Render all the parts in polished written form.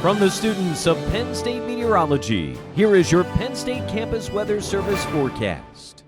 From the students of Penn State Meteorology, here is your Penn State Campus Weather Service forecast.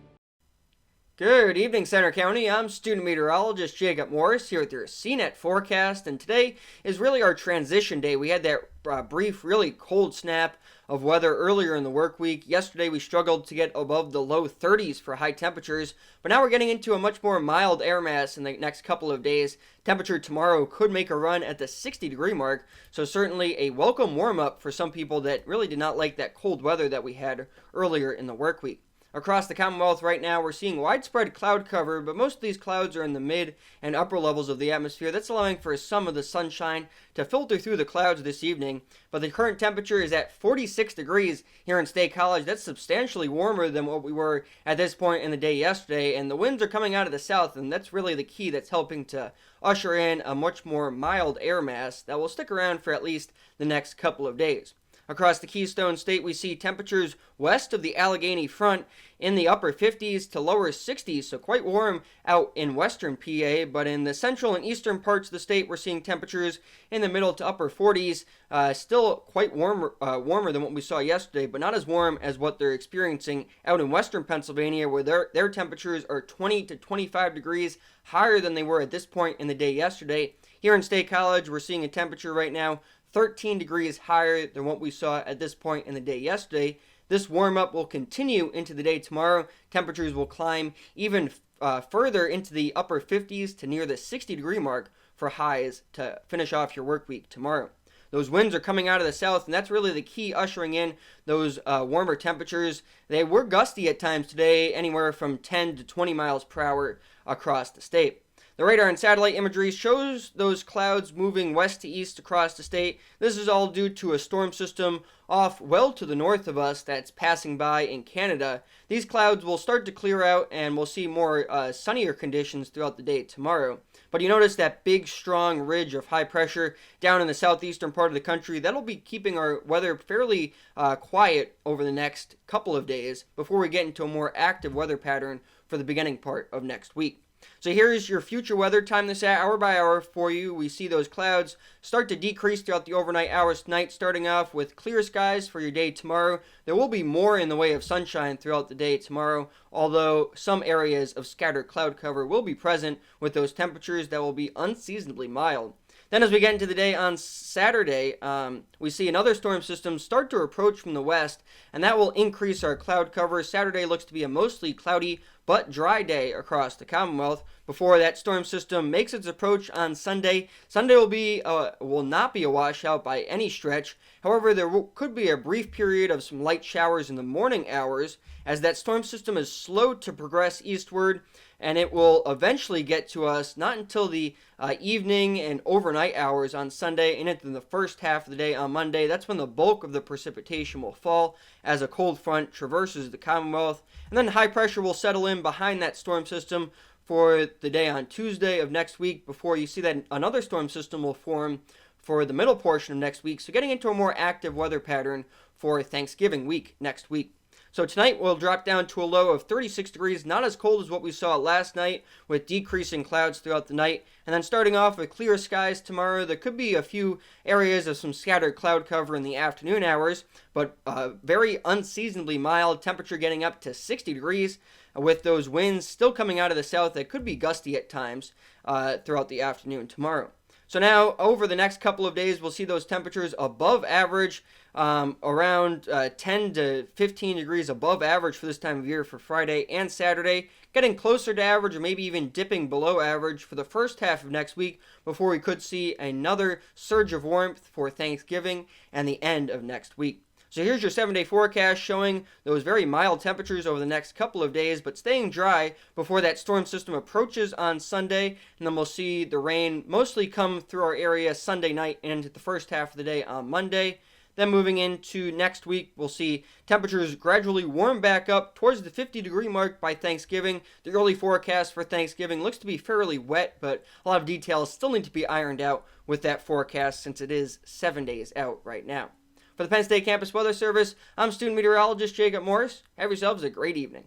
Good evening, Center County. I'm student meteorologist Jacob Morse here with your CNET forecast, and today is really our transition day. We had that brief, really cold snap of weather earlier in the work week. Yesterday we struggled to get above the low 30s for high temperatures, but now we're getting into a much more mild air mass in the next couple of days. Temperature tomorrow could make a run at the 60-degree mark, so certainly a welcome warm-up for some people that really did not like that cold weather that we had earlier in the work week. Across the Commonwealth right now, we're seeing widespread cloud cover, but most of these clouds are in the mid and upper levels of the atmosphere. That's allowing for some of the sunshine to filter through the clouds this evening. But the current temperature is at 46 degrees here in State College. That's substantially warmer than what we were at this point in the day yesterday. And the winds are coming out of the south, and that's really the key that's helping to usher in a much more mild air mass that will stick around for at least the next couple of days. Across the Keystone State, we see temperatures west of the Allegheny Front in the upper 50s to lower 60s, so quite warm out in western PA, but in the central and eastern parts of the state, we're seeing temperatures in the middle to upper 40s, still quite warmer than what we saw yesterday, but not as warm as what they're experiencing out in western Pennsylvania, where their temperatures are 20 to 25 degrees higher than they were at this point in the day yesterday. Here in State College, we're seeing a temperature right now 13 degrees higher than what we saw at this point in the day yesterday. This warm-up will continue into the day tomorrow. Temperatures will climb even further into the upper 50s to near the 60-degree mark for highs to finish off your work week tomorrow. Those winds are coming out of the south, and that's really the key ushering in those warmer temperatures. They were gusty at times today, anywhere from 10 to 20 miles per hour across the state. The radar and satellite imagery shows those clouds moving west to east across the state. This is all due to a storm system off well to the north of us that's passing by in Canada. These clouds will start to clear out, and we'll see more sunnier conditions throughout the day tomorrow. But you notice that big, strong ridge of high pressure down in the southeastern part of the country. That'll be keeping our weather fairly quiet over the next couple of days before we get into a more active weather pattern for the beginning part of next week. So here's your future weather. Time this out hour by hour for you. We see those clouds start to decrease throughout the overnight hours tonight, starting off with clear skies for your day tomorrow. There will be more in the way of sunshine throughout the day tomorrow, although some areas of scattered cloud cover will be present with those temperatures that will be unseasonably mild. Then as we get into the day on Saturday, we see another storm system start to approach from the west, and that will increase our cloud cover. Saturday looks to be a mostly cloudy but dry day across the Commonwealth before that storm system makes its approach on Sunday. Sunday will not be a washout by any stretch. However, there could be a brief period of some light showers in the morning hours as that storm system is slow to progress eastward, and it will eventually get to us not until the evening and overnight hours on Sunday and into the first half of the day on Monday. That's when the bulk of the precipitation will fall as a cold front traverses the Commonwealth. And then high pressure will settle in behind that storm system for the day on Tuesday of next week before you see that another storm system will form for the middle portion of next week. So getting into a more active weather pattern for Thanksgiving week next week. So tonight we'll drop down to a low of 36 degrees, not as cold as what we saw last night with decreasing clouds throughout the night. And then starting off with clear skies tomorrow, there could be a few areas of some scattered cloud cover in the afternoon hours, but very unseasonably mild, temperature getting up to 60 degrees with those winds still coming out of the south that could be gusty at times throughout the afternoon tomorrow. So now, over the next couple of days, we'll see those temperatures above average, around 10 to 15 degrees above average for this time of year for Friday and Saturday, getting closer to average or maybe even dipping below average for the first half of next week before we could see another surge of warmth for Thanksgiving and the end of next week. So here's your 7-day forecast showing those very mild temperatures over the next couple of days, but staying dry before that storm system approaches on Sunday. And then we'll see the rain mostly come through our area Sunday night and into the first half of the day on Monday. Then moving into next week, we'll see temperatures gradually warm back up towards the 50-degree mark by Thanksgiving. The early forecast for Thanksgiving looks to be fairly wet, but a lot of details still need to be ironed out with that forecast since it is 7 days out right now. For the Penn State Campus Weather Service, I'm student meteorologist Jacob Morse. Have yourselves a great evening.